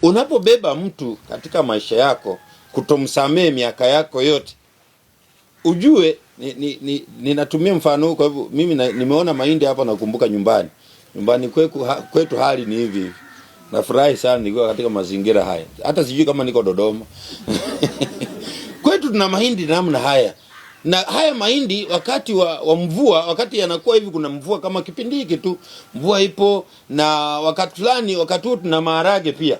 Unapobeba mtu katika maisha yako, kutomsamehe miaka yako yote, ujue ninatumia mfano huu. Kwa hivyo mimi nimeona mahindi hapa, nakumbuka nyumbani kwetu hali ni hivi. Nafurahi sana nikiwa katika mazingira haya, hata sijui kama niko Dodoma. Kwetu tuna mahindi namna haya, na haya mahindi wakati wa mvua, wakati yanakuwa hivi, kuna mvua kama kipindi hiki tu, mvua ipo, na wakati fulani, wakati huo tuna maharage pia.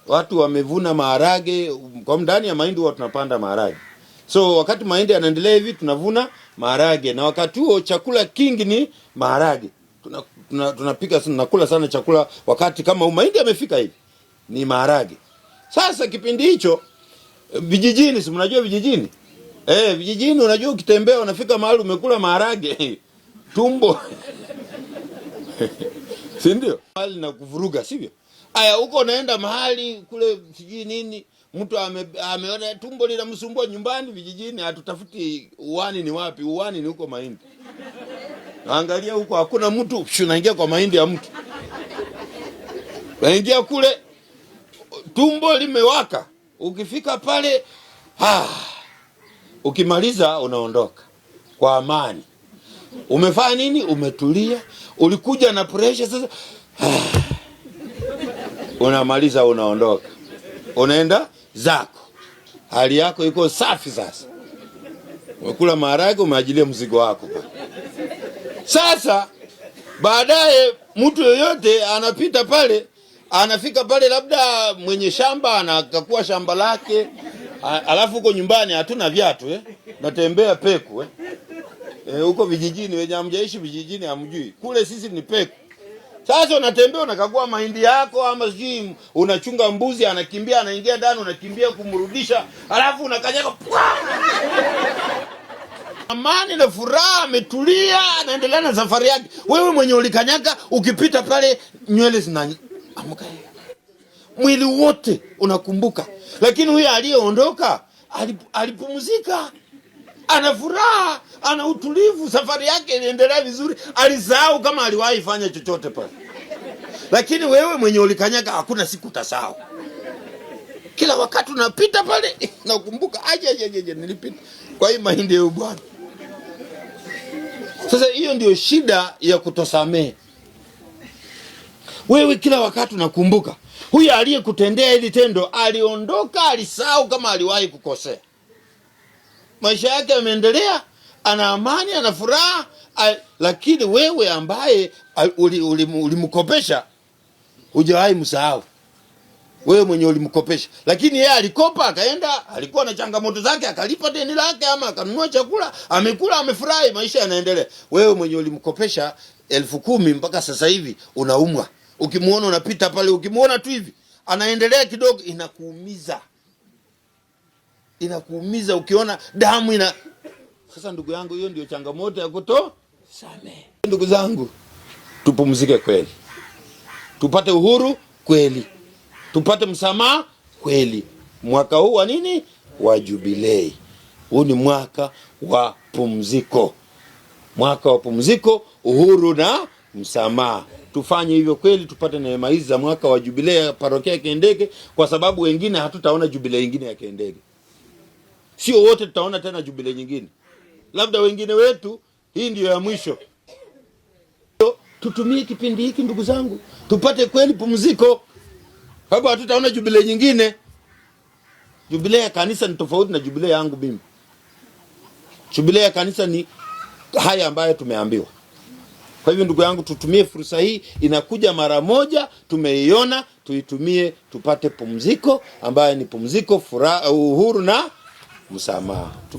Watu wamevuna maharage, kwa ndani ya mahindi huwa tunapanda maharage. So wakati mahindi yanaendelea hivi, tunavuna maharage, na wakati huo chakula kingi ni maharage. Tunapika sana, nakula sana chakula wakati kama mahindi yamefika hivi, ni maharage. Sasa kipindi hicho vijijini, si mnajua vijijini? Vijijini unajua, ukitembea unafika mahali umekula maharage tumbo si ndio? Mahali na kuvuruga, sivyo? Aya, huko unaenda mahali kule sijui nini, mtu ameona tumbo linamsumbua nyumbani. Vijijini hatutafuti uwani ni wapi, uwani ni huko mahindi. Angalia huko hakuna mtu, unaingia kwa mahindi ya mtu. Unaingia kule tumbo limewaka. Ukifika pale ukimaliza unaondoka kwa amani. Umefanya nini? Umetulia. Ulikuja na pressure sasa. Unamaliza unaondoka. Unaenda zako. Hali yako iko safi sasa. Umekula maharage, umeajilia mzigo wako. Sasa baadaye mtu yoyote anapita pale, anafika pale, labda mwenye shamba anakakua shamba lake, alafu huko nyumbani hatuna viatu natembea peku huko vijijini, wenye hamjaishi vijijini hamjui. Kule sisi ni peku. Sasa unatembea unakagua mahindi yako, ama sijui unachunga mbuzi, anakimbia anaingia ndani, unakimbia kumrudisha, alafu unakanyaga amani na furaha, ametulia, anaendelea na safari yake. Wewe mwenye ulikanyaga, ukipita pale nywele zinaamka, mwili wote unakumbuka. Lakini huyu aliyeondoka alipumzika, ana furaha, ana utulivu, safari yake inaendelea vizuri, alisahau kama aliwahi fanya chochote pale. Lakini wewe mwenye ulikanyaga, hakuna siku utasahau. Kila wakati unapita pale nakumbuka, aje nilipita kwa hii mahindi ya bwana. Sasa hiyo ndio shida ya kutosamehe. Wewe kila wakati unakumbuka huyu aliyekutendea hili tendo aliondoka, alisahau kama aliwahi kukosea. Maisha yake yameendelea, ana amani, ana furaha, lakini wewe ambaye ulimkopesha hujawahi msahau. Wewe mwenye ulimkopesha, lakini yeye alikopa, akaenda, alikuwa na changamoto zake, akalipa deni lake, ama akanunua chakula, amekula, amefurahi, maisha yanaendelea. Wewe mwenye ulimkopesha 10,000 mpaka sasa hivi unaumwa. Ukimuona unapita pale, ukimuona tu hivi anaendelea kidogo, inakuumiza ukiona damu Sasa ndugu yangu, hiyo ndio changamoto ya kutosamehe. Ndugu zangu, tupumzike kweli, tupate uhuru kweli, tupate msamaha kweli. Mwaka huu wa nini? Wa jubilei. Huu ni mwaka wa pumziko, mwaka wa pumziko, uhuru na msamaha. Tufanye hivyo kweli, tupate neema hizi za mwaka wa jubilei ya parokia ya Kendege, kwa sababu wengine hatutaona jubilei nyingine ya Kendege. Sio wote tutaona tena jubilei nyingine, labda wengine wetu hii ndio ya mwisho. Tutumie kipindi hiki ndugu zangu, tupate kweli pumziko, sababu hatutaona jubilei nyingine. Jubilei ya kanisa ni tofauti na jubilei yangu mimi. Jubilei ya kanisa ni haya ambayo tumeambiwa. Kwa hivyo ndugu yangu, tutumie fursa hii, inakuja mara moja, tumeiona, tuitumie, tupate pumziko ambayo ni pumziko, furaha, uhuru na msamaha.